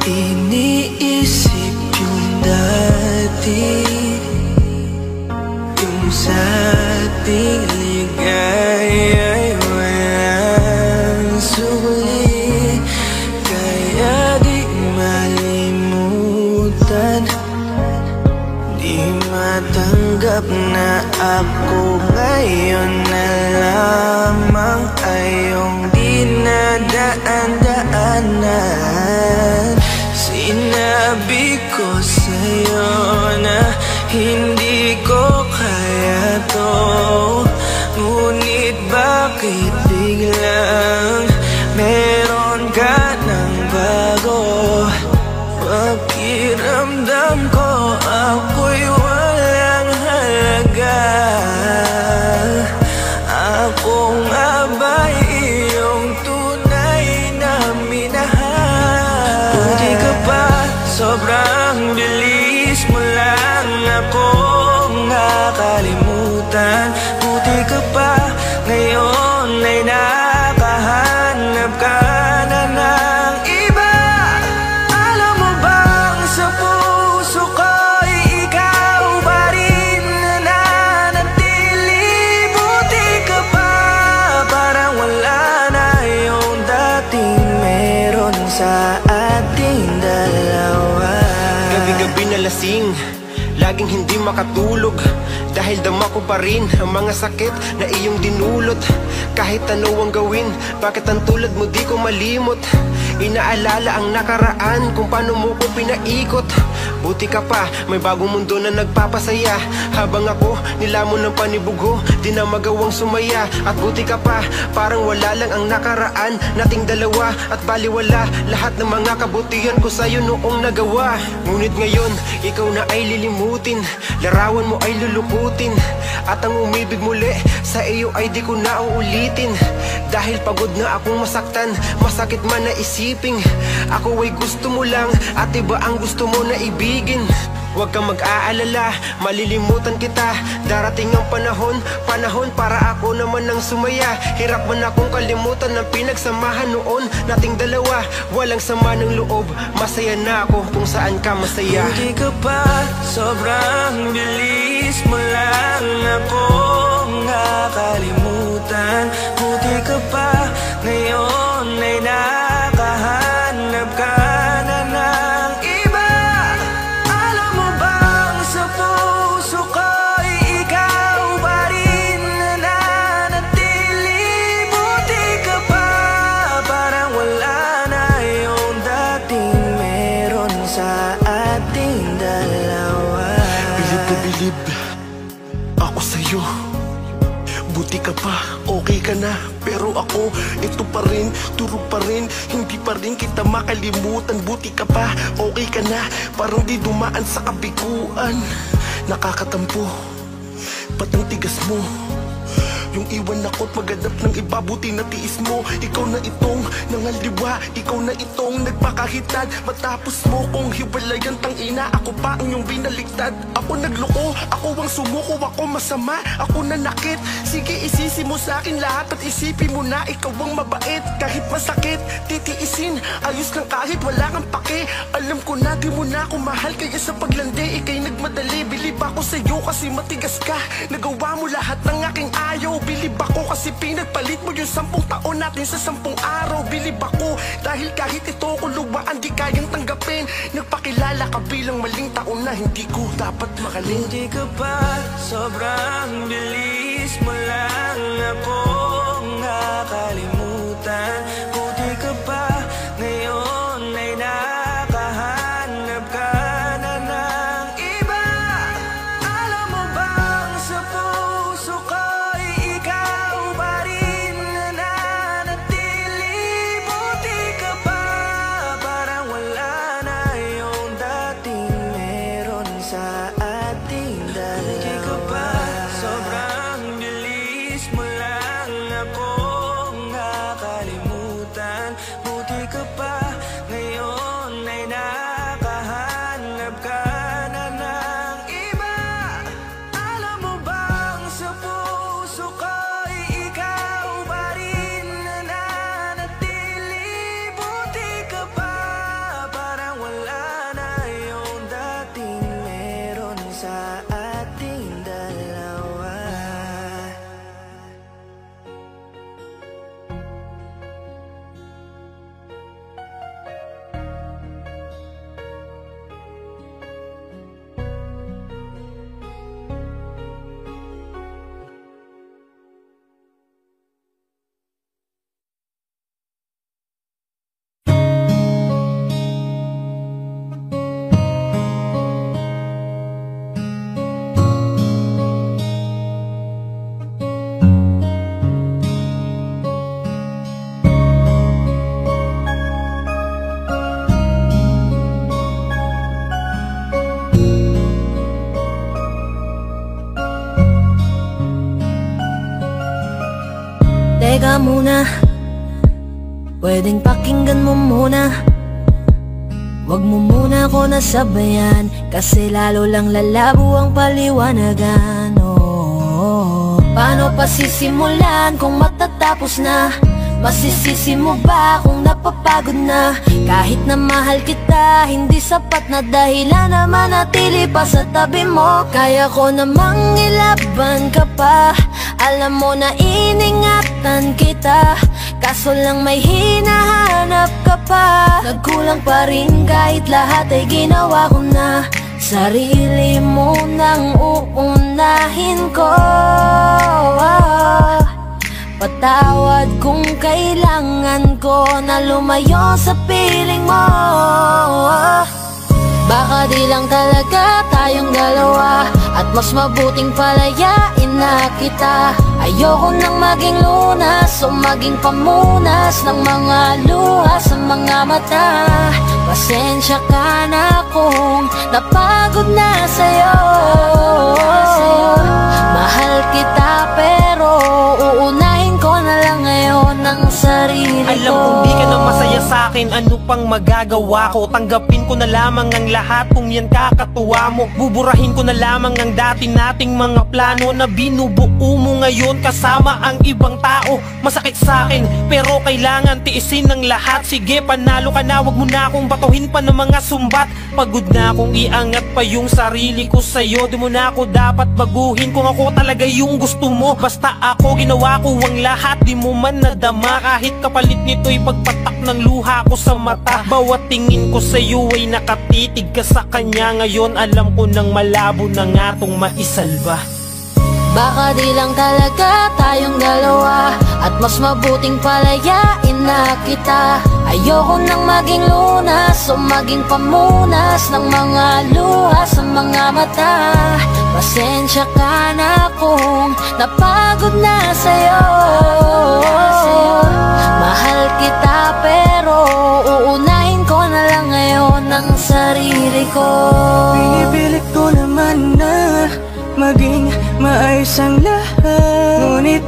iniisip yung dati, yung sa ating ligaya'y walang suli. Kaya di malimutan, di matanggap na ako ngayon na lamang ay yung dinadaan-daanan. Sinabi ko sa'yo na hindi ko kaya to, ngunit bakit biglang meron ka ng bago? Pakiramdam ko ako'y walang halaga. Ako nga ba'y iyong tunay na minahal? Buti ka pa, sobrang bilis mo lang akong nakalimutan. Buti ka pa, ngayon ay nakahanap ka na ng iba. Alam mo bang sa puso ko'y ikaw pa rin nananatili? Buti ka pa, parang wala na yung dating meron sa ating dalawa. Gabi-gabi na lasing, laging hindi makatulog, dahil dama ko pa rin ang mga sakit na iyong dinulot. Kahit ano ang gawin, bakit ang tulad mo di ko malimot? Inaalala ang nakaraan, kung paano mo ko pinaikot. Buti ka pa, may bagong mundo na nagpapasaya, habang ako nilamon ng panibugho, di na magawang sumaya. At buti ka pa, parang wala lang ang nakaraan nating dalawa, at baliwala lahat ng mga kabutihan ko sa'yo noong nagawa. Ngunit ngayon, ikaw na ay lilimutin, larawan mo ay lulukutin, at ang umibig muli sa iyo ay di ko na uulitin. Dahil pagod na akong masaktan, masakit man na isiping ako ay gusto mo lang, at iba ang gusto mo na ibigin. Huwag kang mag-aalala, malilimutan kita. Darating ang panahon para ako naman ang sumaya. Hirap man akong kalimutan ng pinagsamahan noon nating dalawa. Walang sama ng loob, masaya na ako kung saan ka masaya. Buti ka pa, sobrang bilis mo lang akong nakalimutan. Buti ka pa, ngayon ay nakahanap ka na ng iba. Alam mo bang sa puso ko'y ikaw pa rin nananatili? Buti ka pa, parang wala na yung dating meron sa ating dalawa. Bilib na bilib ako sa'yo. Buti ka pa, okay ka na, pero ako, ito pa rin, turog pa rin, hindi pa rin kita makalimutan. Buti ka pa, okay ka na, parang di dumaan sa kabiguan. Nakakatampo, ba't ang tigas mo? Yung iwan ako't maghanap ng iba, buti na tiis mo. Ikaw na itong nangaliwa, ikaw na itong nagpakahitad. Matapos mo kong hiwalayan, tangina, ako pa ang iyong binaliktad. Ako nagloko, ako ang sumuko, ako masama, ako nanakit. Sige, isisi mo sa akin lahat at isipin mo na ikaw ang mabait. Kahit masakit, titiisin, ayos lang kahit wala kang pake. Alam ko na di mo na ako mahal, kaya sa paglandi ikay nagmadali. Bilib ako sa'yo kasi matigas ka, nagawa mo lahat ng aking ayaw. Bilib ako kasi pinagpalit mo yung 10 taon natin sa 10 araw. Bilib ako dahil kahit ito ko luwaan di kayang tanggapin. Nagpakilala ka bilang maling taon na hindi ko dapat makalin. Buti ka pa, sobrang bilis mo lang akong nakalimutan. Buti ka pa, ngayon ay nakahanap ka na ng iba. Alam mo bang sa puso ko'y ikaw pa rin nananatili? Buti ka pa, parang wala na yung dating meron sa ating dalawa. Buti ka pa, sobrang bilis mo lang ka muna, pwedeng pakinggan mo muna. Wag mo muna ako nasabayan, kasi lalo lang lalabo ang paliwanagan. Paano pa sisimulan kung matatapos na? Masisisi mo ba kung napapagod na? Kahit na mahal kita, hindi sapat na dahilan na manatili pa sa tabi mo. Kaya ko namang ilaban ka pa, alam mo na iningatan kita, kaso lang may hinahanap ka pa. Nagkulang pa rin kahit lahat ay ginawa ko na. Sarili mo nang uunahin ko. Patawad kung kailangan ko na lumayo sa piling mo. Baka di lang talaga tayong dalawa, at mas mabuting palayain na kita. Ayoko nang maging lunas o maging pamunas ng mga luha sa mga mata. Pasensya ka na kung napagod na sa'yo. Mahal kita pero uunahin ko na lang ngayon ang sarili ko. Alam kong di ka na masaya sa'kin, ano pang magagawa ko? Tanggapin ko na lamang ang lahat kung yan kakatuwa mo. Buburahin ko na lamang ang dati nating mga plano na binubuo mo ngayon kasama ang ibang tao. Masakit sa'kin pero kailangan tiisin ng lahat. Sige, panalo ka na, wag mo na akong batuhin pa ng mga sumbat. Pagod na akong iangat pa yung sarili ko sa'yo. Di mo na ako dapat baguhin kung ako talaga yung gusto mo. Basta ako ginawa ko ang lahat, di mo man nadama. Kahit kapalit nito'y pagpatak ng luha ko sa mata. Bawat tingin ko sa'yo ay nakatitig ka sa kanya. Ngayon alam ko nang malabo na nga tong maisalba. Baka di lang talaga tayong dalawa, at mas mabuting palayain na kita. Ayoko nang maging lunas o maging pamunas ng mga luha sa mga mata. Pasensya ka na kung napagod na sa'yo. Mahal kita pero uunahin ko na lang ngayon ang sarili ko. Pinipilit ko naman na maging maayos ang lahat, ngunit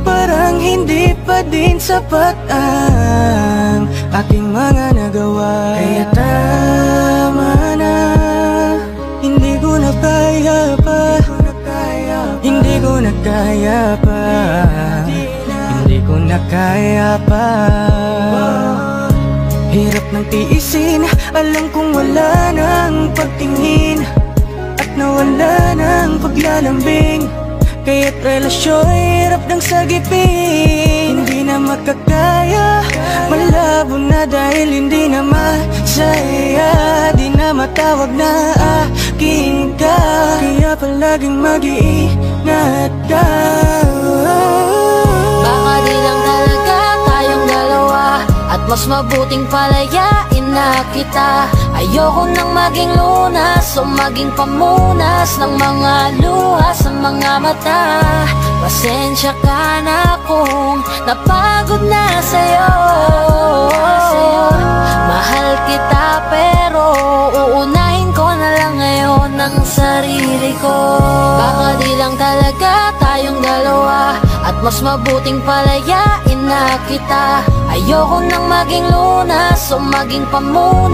parang hindi pa din sapat ang aking mga nagawa. Kaya tama na, hindi ko na kaya pa, hindi ko na kaya pa, hindi ko na kaya pa. Hirap ng tiisin, alam kong wala nang pagtingin, nawala ng paglalambing. Kaya't relasyon hirap ng sagipin. Hindi na makakaya, malabo na dahil hindi na masaya. Di na matawag na aking ka, kaya palaging mag-iingat ka. Baka di lang talaga tayong dalawa, at mas mabuting palayain na kita. Ayoko nang maging lunas o maging pamunas ng mga luha sa mga mata. Pasensya ka na kung napagod na sa'yo. Mahal kita pero uunahin ko na lang ngayon ang sarili ko. Baka di lang talaga tayong dalawa, at mas mabuting palayain na kita. Ayoko nang maging lunas o maging pamunas